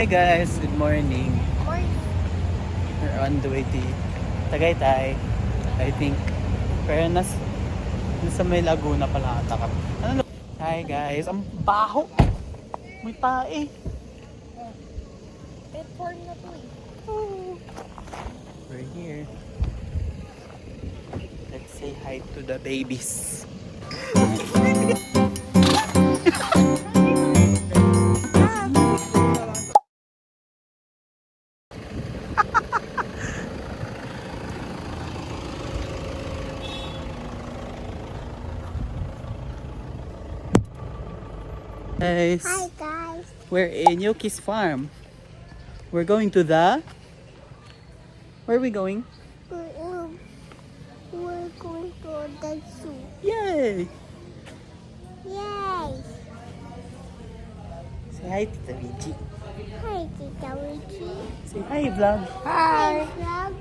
Hey guys, good morning. Morning. We're on the way to Tagaytay, I think. Pero nasa may Laguna pala ata kami. Hi guys, ang baho! May tae. Pet porn na to eh. We're here. Let's say hi to the babies. Guys, Hi guys. we're in Yuki's farm. We're going to the... Where are we going? We're going to the zoo. Yay! Yay! Say hi, Tita Vici. Hi, Tita Wiki. Say hi, vlog. Hi, vlog.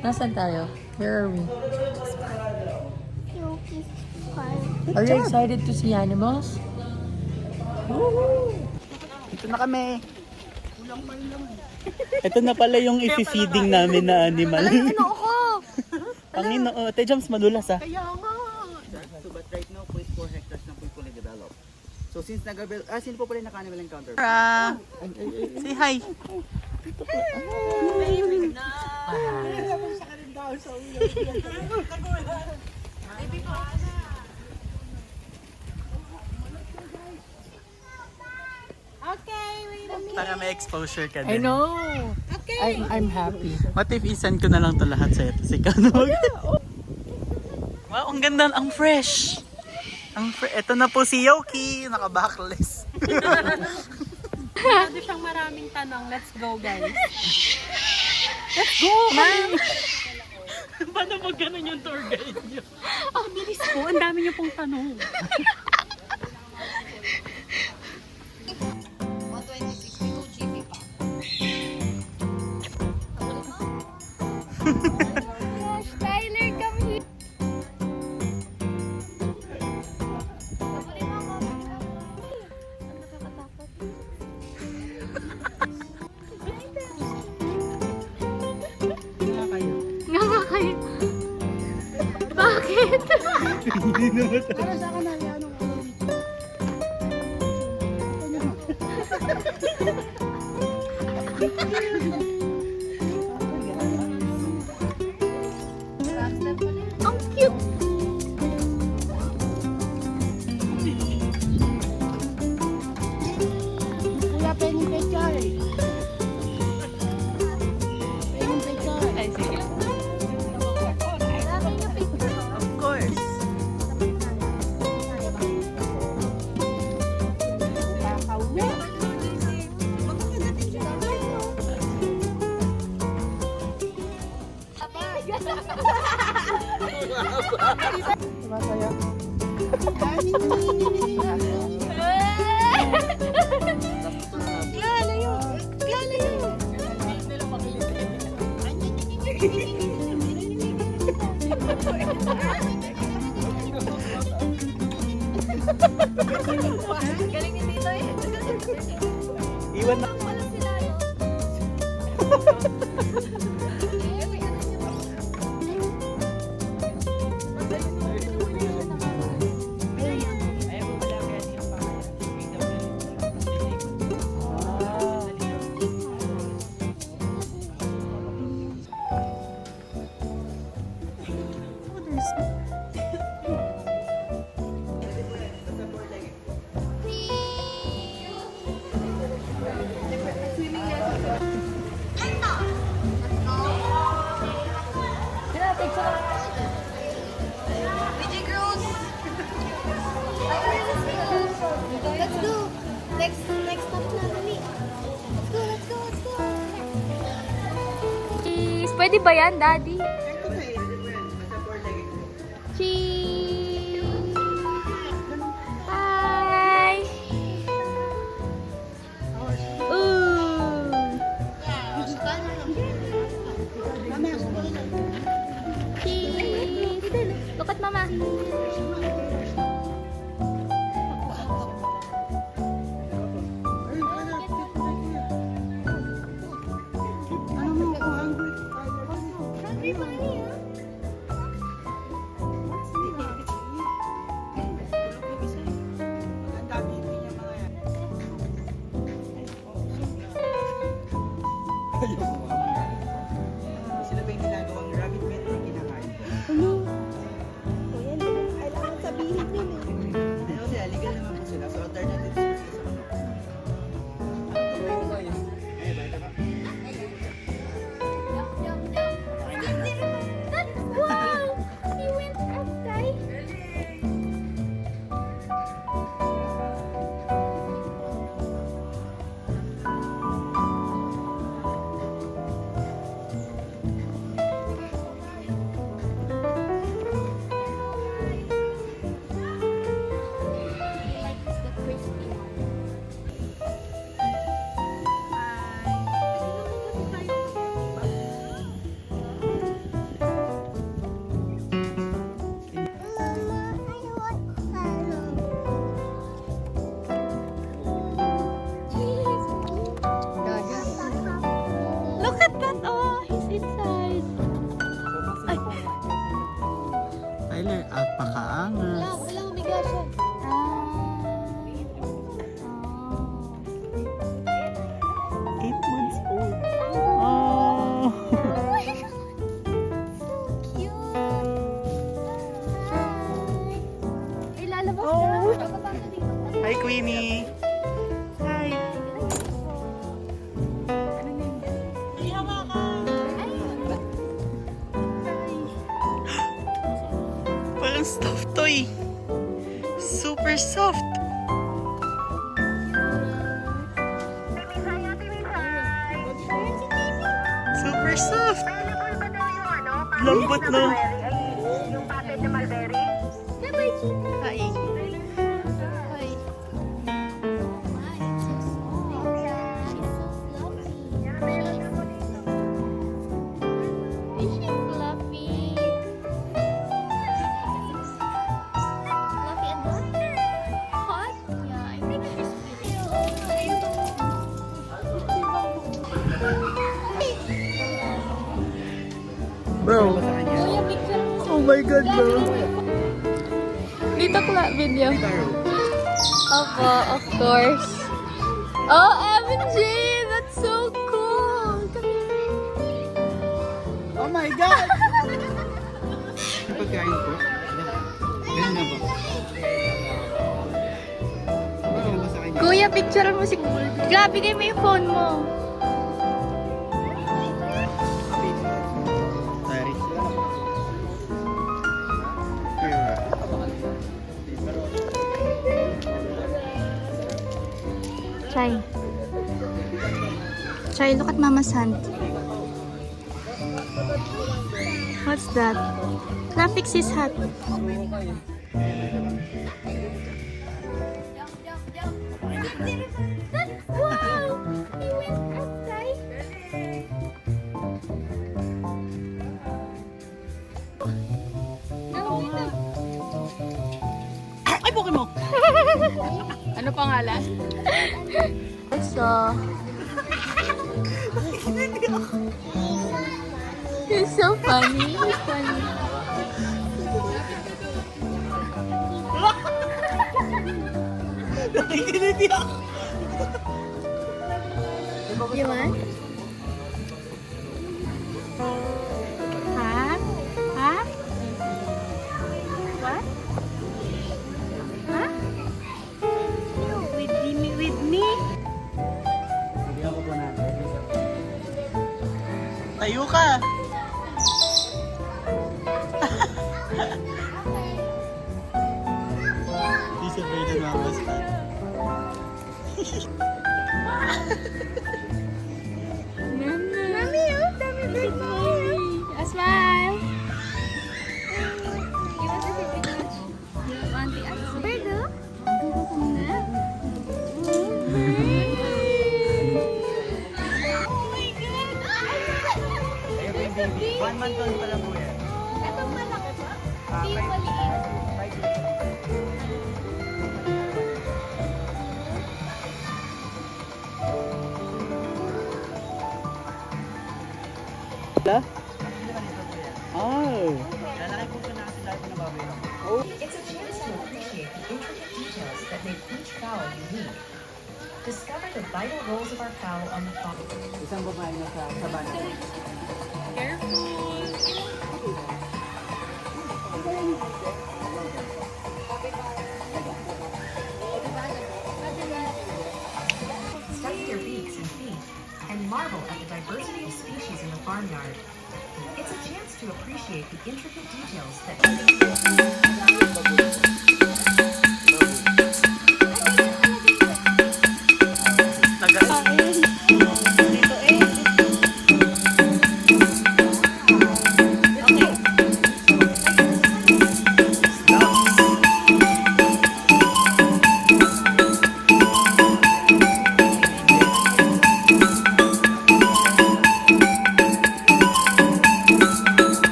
Nasaan tayo? Where are we? Yuki's farm. Are you excited to see animals? Ito na kami. Ito na pala yung i-feeding namin na animal. Ano ako? Panginoon, Ate Jams, madulas ah. Kaya nga. So, but right now, 0.4 hectares na po yung fully developed. So, since sino po pala yung naka-animal encounter? Say hi. Para may exposure ka I din. know! I'm happy. What if isend ko na lang to lahat sa ito? Ikaw na Wow, ang ganda, ang fresh. Ito na po si Yoki, naka-backless. Masyado siyang maraming tanong. Let's go, guys. Let's go! Ma'am! Paano mo ganun yung tour guide niyo? Ang bilis po. Ang dami niyo pong tanong. 126 GB pa. Gosh, Tyler, come here. Ang nakakatakot. Nga nga kayo. Bakit? Para sa akin na yan. Ang cute! Kuya, pengin picture eh. Pengin picture. Ay, sige. Grabe yung picture. Of course. Masaya. Lalayo! Lalayo! Galing ni Tito eh. Iwan na. Wala sila no? Let's go. Next stop na dali. Let's go. Cheese. Pwede ba yan, Daddy? Cheese. Hi. Ooh. Cheese. Look at Mama. Sila ba yung ginagawang rabbit meat na kinakain ko? O yan, kailangan sabihin yun eh. Ano sila, legal naman po sila. So alternative po sila sa manok. Wow! He went outside. He likes the crispy one. Look at that! Oh, he's inside. Tyler, alpaka-angas. Wala, umiga siya. Ah. 8 months old. Oh. Cute. Hi. Ay, lalabas na. Bababa ka dito. Hi, Queenie. Hi. Walang stuffed toy. Super soft. Super soft. Lambot na. Hi. Hi. She's so fluffy. Fluffy and hot? Hot? Yeah, I think she's Bro. Kuya, picture mo. Oh my God, bro. Dito video. Opo, of course. Oh, MJ! That's so cool! Come here. Oh my God. Pagkain ko. Ganun na ba? Pagkain ba sa kanya? Kuya, picture mo si... Grabe kayo mo yung phone mo. Sorry. Chai. Chai, look at Mama's hand. What's that? Can I fix his hat? Wow! He went outside. Ay, Pokemon! Ano pangalan? So, he's so funny. He's funny. Nakikiliti ako. You want? Huh? Huh? What? Huh? You with me? With me? Bigyan ko po natin. Tayo ka. Disappointed mama's fan. Mommy, oh, dami big mommy. A smile. You want to say big much? You want the answer? Bird, oh? Ayun po yung baby. 1 month old pa lang po yan. Ito malaki pa? Hindi yung maliit. 5 years. Wala? Oh. Lalaki po siya na kasi dahil po nababayo. It's a chance to appreciate the intricate details that make each flower unique. discover the vital roles of our fowl on the farm. Isang babae na sa sabana. Study their beaks and feet, and marvel at the diversity of species in the farmyard. It's a chance to appreciate the intricate details that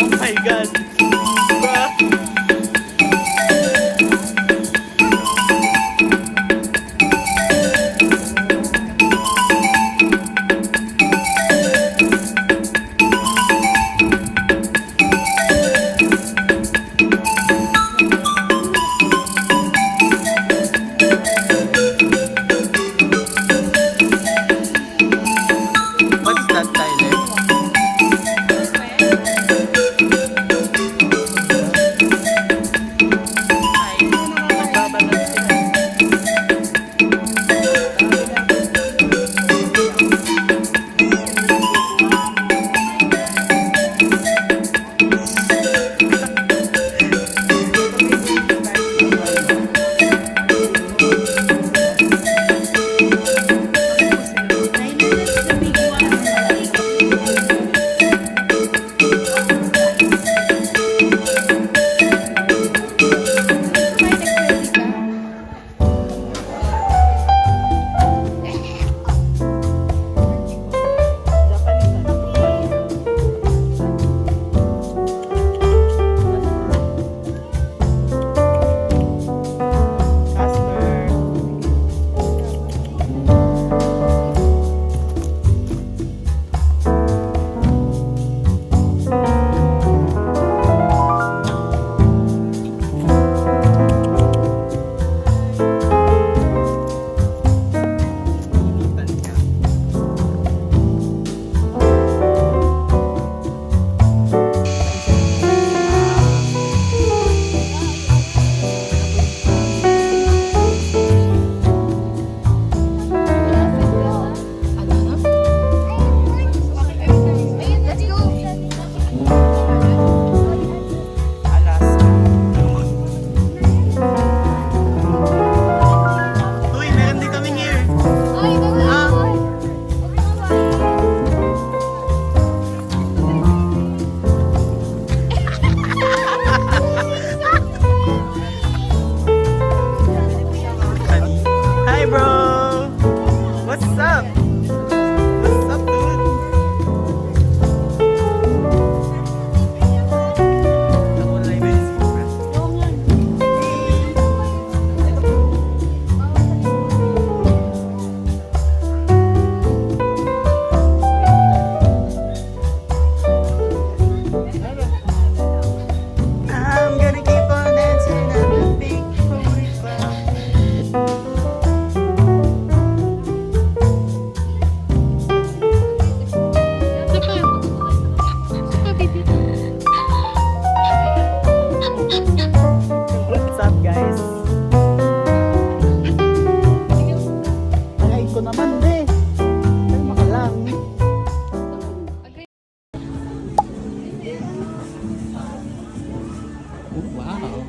Oh my God. What is that, Tyler? Nagbabalot sila. Casper. Let's go. Alaska. Uy, meron din kaming here. Ay, bye-bye. Hi, bro. What's up? What's up, dude? Ako na yung basic, bro. I'm gonna keep on dancing at the big booty club. What's up, guys? Tagay ko naman, be. Kalma ka lang. Wow.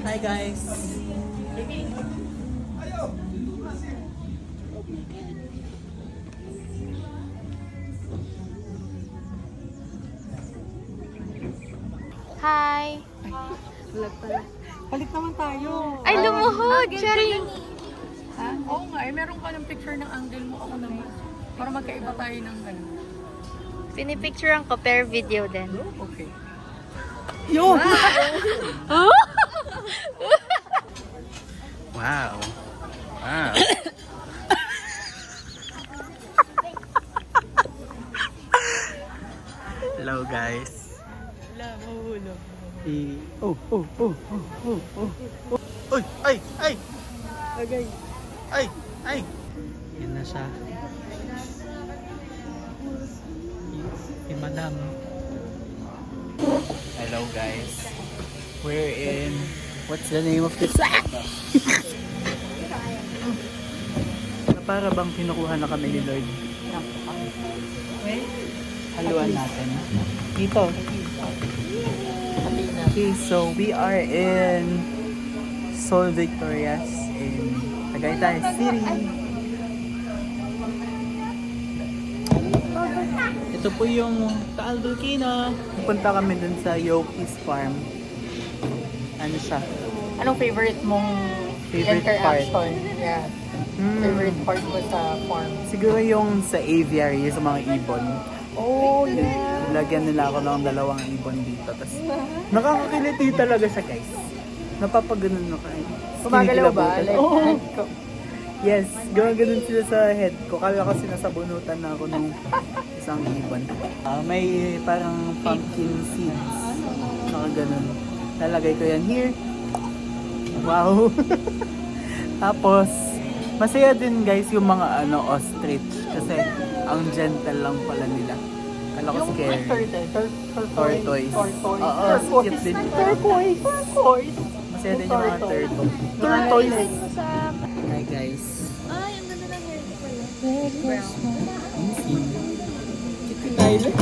Hi, guys. Hi. Palit naman tayo. Ay, lumuhod! Charing! Ha? Oo nga, eh, meron ka ng picture ng angle mo. Ako naman. Para magkaiba tayo ng ano. Pinipicturean ko, per video din. Okay. Yo! Wow. Wow. Hello guys. Oh, oh, oh, oh, oh, oh, oh. Uy, ay, ay. Okay. Ay, ay. Yan na siya. Si Madam. Hello guys. We're in, what's the name of this? Para bang kinukuha na kami ni Lord. Haluan natin. Dito. Okay, so we are in Sol Victorias in Tagaytay City. Ito po yung Taal Volcano. Pupunta kami dun sa Yoki's Farm. Ano siya? Anong favorite mong Favorite interaction? Yeah. Favorite part mo sa farm? Siguro yung sa aviary, sa mga ibon. Oh, yeah. Lagyan nila ako ng 2 ibon dito. Tapos nakakakiliti talaga siya guys. Napapaganon na kayo. Gumagalaw ba? Like, Oo. Yes, gumaganon sila sa head ko. Kala ko sinasabunutan na ako ng isang ibon. May parang pumpkin seeds. Nakaganon. Lalagay ko yan here. Wow! Tapos, masaya din guys yung mga ostrich. Kasi ang gentle lang pala nila. Kala ko scary. Tortoise. Oo, cute din. Turquoise. Masaya din yung mga turtle. Tortoise. Hi guys. Ay, ang ganda ng hair ko pala. Easy. Cute yung Tyler.